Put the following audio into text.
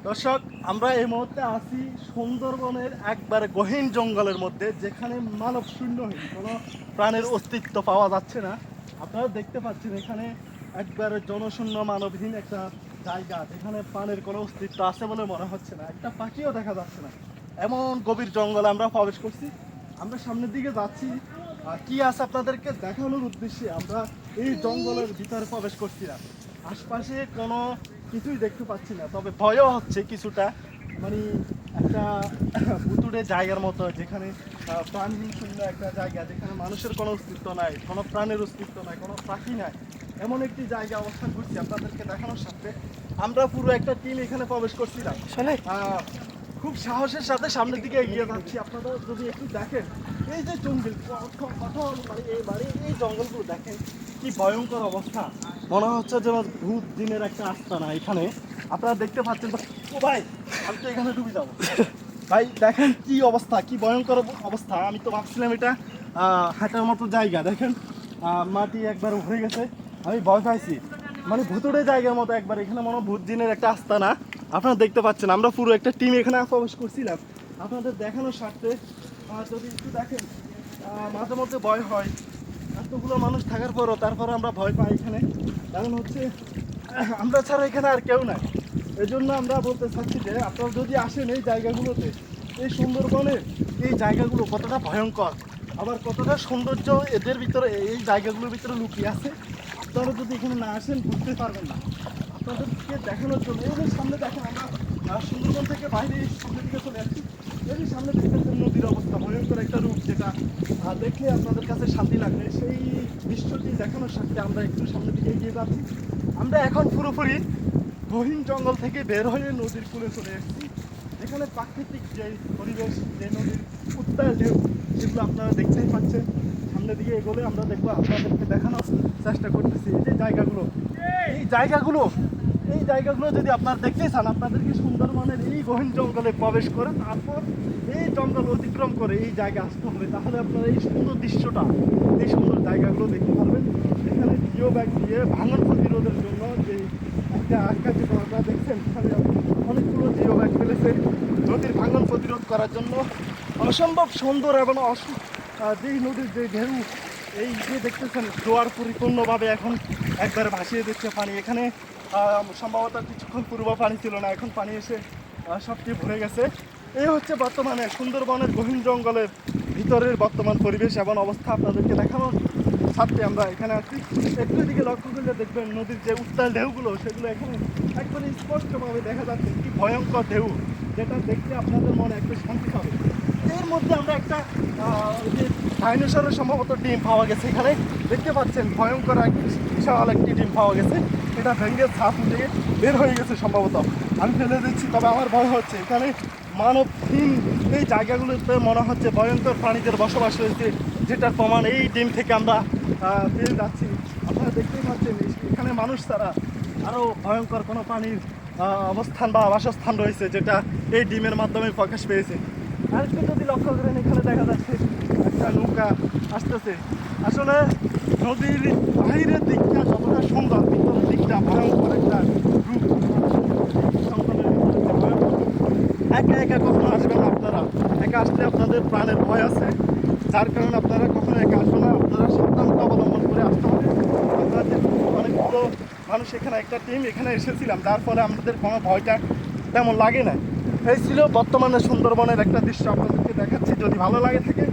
দর্শক, আমরা এই মুহূর্তে আছি সুন্দরবনের একবারে গহীন জঙ্গলের মধ্যে, যেখানে মানব শূন্যহীন কোনো প্রাণের অস্তিত্ব পাওয়া যাচ্ছে না। আপনারা দেখতে পাচ্ছেন এখানে একবারে জনশূন্য মানবহীন একটা জায়গা, যেখানে প্রাণের কোনো অস্তিত্ব আছে বলে মনে হচ্ছে না, একটা পাখিও দেখা যাচ্ছে না। এমন গভীর জঙ্গলে আমরা প্রবেশ করছি। আমরা সামনের দিকে যাচ্ছি, কি আছে আপনাদেরকে দেখানোর উদ্দেশ্যে আমরা এই জঙ্গলের ভিতরে প্রবেশ করছি না। আশপাশে কোনো কিছুই দেখতে পাচ্ছি না, তবে ভয়ও হচ্ছে কিছুটা। মানে একটা ভুতুড়ে জায়গার মতো, যেখানে প্রাণহীন শূন্য একটা জায়গা, যেখানে মানুষের কোনো অস্তিত্ব নাই, কোনো প্রাণের অস্তিত্ব নাই, কোনো পাখি নাই, এমন একটি জায়গা অবস্থান করছি আপনাদেরকে দেখানোর সাথে। আমরা পুরো একটা টিম এখানে প্রবেশ করছিলাম, খুব সাহসের সাথে সামনের দিকে এগিয়ে যাচ্ছি। আপনারা যদি একটু দেখেন, এই যে জঙ্গল কঠোর, এই জঙ্গলগুলো দেখেন কি ভয়ঙ্কর অবস্থা। মনে হচ্ছে যেন ভূত দিনের একটা আস্তানা এখানে। আপনারা দেখতে পাচ্ছেন। ও ভাই, আমি তো এখানে ডুবে যাবো ভাই। দেখেন কি অবস্থা, কি ভয়ঙ্কর অবস্থা। আমি তো ভাবছিলাম এটা হাঁটার মতো জায়গা, দেখেন মাটি একবার ভরে গেছে। আমি ভয় পাইছি, মানে ভুতুড়ে জায়গার মতো একবার। এখানে মনে হয় ভূত দিনের একটা আস্তানা। আপনারা দেখতে পাচ্ছেন আমরা পুরো একটা টিম এখানে প্রবেশ করছিলাম আপনাদের দেখানোর স্বার্থে। যদি একটু দেখেন, মাঝে মধ্যে ভয় হয়, এতগুলো মানুষ থাকার পরও তারপরে আমরা ভয় পাই এখানে। কারণ হচ্ছে আমরা ছাড়া এখানে আর কেউ নাই। এই জন্য আমরা বলতে চাচ্ছি যে আপনারা যদি আসেন এই জায়গাগুলোতে, এই সুন্দরবনের এই জায়গাগুলো কতটা ভয়ঙ্কর, আবার কতটা সৌন্দর্য এদের ভিতরে, এই জায়গাগুলোর ভিতরে লুকিয়ে আছে, আপনারা যদি এখানে না আসেন বুঝতে পারবেন না। আপনাদেরকে দেখানোর জন্য এই যে সামনে দেখেন, আমরা সুন্দরবন থেকে বাইরে সামনের দিকে চলে যাচ্ছি। এই যে সামনে দেখতেছেন নদীর অবস্থা, ভয়ঙ্কর একটা রূপ, যেটা দেখলে আপনাদের কাছে শান্তি লাগবে। সেই দৃশ্যটি দেখানোর সাথে আমরা একটু সামনের দিকে এগিয়ে যাচ্ছি। আমরা এখন পুরোপুরি গহীন জঙ্গল থেকে বের হয়ে নদীর কূলে চলে এসেছি, যেখানে প্রাকৃতিক যে পরিবেশ, যে নদীর উত্তাল ঢেউ, সেগুলো আপনারা দেখতেই পাচ্ছেন। সামনের দিকে এগোলে আমরা দেখবো, আপনাদেরকে দেখানোর চেষ্টা করতেছি এই যে জায়গাগুলো। এই জায়গাগুলো যদি আপনারা দেখতে চান, আপনাদেরকে সুন্দরবনের এই গহীন জঙ্গলে প্রবেশ করে তারপর এই জঙ্গল অতিক্রম করে এই জায়গায় আসতে হবে। তাহলে আপনারা এই সুন্দর দৃশ্যটা, এই সুন্দর জায়গাগুলো দেখতে পারবেন। এখানে জিও ব্যাগ দিয়ে ভাঙন প্রতিরোধের জন্য যে একটা কার্যক্রম আপনারা দেখছেন, এখানে অনেকগুলো জিও ব্যাগ ফেলেছে নদীর ভাঙন প্রতিরোধ করার জন্য। অসম্ভব সুন্দর এবং যেই নদীর যে ঢেউ, এই যে দেখতেছেন জোয়ার পরিপূর্ণভাবে এখন একবারে ভাসিয়ে দিচ্ছে পানি। এখানে সম্ভবত কিছুক্ষণ পূর্ব পানি ছিল না, এখন পানি এসে সবটি ভরে গেছে। এই হচ্ছে বর্তমানে সুন্দরবনের গহীন জঙ্গলের ভিতরের বর্তমান পরিবেশ এবং অবস্থা আপনাদেরকে দেখানোর সাথে আমরা এখানে আছি। একটু দিকে লক্ষ্য করলে দেখবেন নদীর যে উত্তাল ঢেউগুলো, সেগুলো এখানে একবারে স্পষ্টভাবে দেখা যাচ্ছে। কি ভয়ঙ্কর ঢেউ, যেটা দেখতে আপনাদের মনে একটা শান্তি পাবে। এর মধ্যে আমরা একটা যে ডাইনোসরের সম্ভবত ডিম পাওয়া গেছে এখানে, দেখতে পাচ্ছেন ভয়ঙ্কর এক বিশাল একটি ডিম পাওয়া গেছে। এটা ভেঙে ছাপ উঠে বের হয়ে গেছে সম্ভবত। আমি ফেলে দিচ্ছি, তবে আমার ভয় হচ্ছে। এখানে মানবহীন এই জায়গাগুলোতে মনে হচ্ছে ভয়ঙ্কর প্রাণীদের বসবাস রয়েছে, যেটার প্রমাণ এই ডিম থেকে আমরা পেয়ে যাচ্ছি। আপনারা দেখতেই পাচ্ছেন এখানে মানুষ ছাড়া আরও ভয়ঙ্কর কোনো প্রাণীর অবস্থান বা বাসস্থান রয়েছে, যেটা এই ডিমের মাধ্যমে প্রকাশ পেয়েছে। আরেকটু যদি লক্ষ্য করেন, এখানে দেখা যাচ্ছে একটা নৌকা আসতেছে। আসলে নদীর বাহিরের দিকটা যতটা সুন্দর, ভিতরের দিকটা ভয়ঙ্কর একটা রূপ। একা একা কখনো আসবেন না আপনারা। একা আসলে আপনাদের প্রাণের ভয় আছে, যার কারণে আপনারা কখনো একা আসবেন না। আপনারা সাবধানতা অবলম্বন করে আসতে হবে। আপনাদের অনেকগুলো মানুষ এখানে, একটা টিম এখানে এসেছিলাম, যার ফলে আমাদের কোনো ভয়টা তেমন লাগে না। এই ছিল বর্তমানে সুন্দরবনের একটা দৃশ্য আপনাদেরকে দেখাচ্ছি। যদি ভালো লাগে থাকে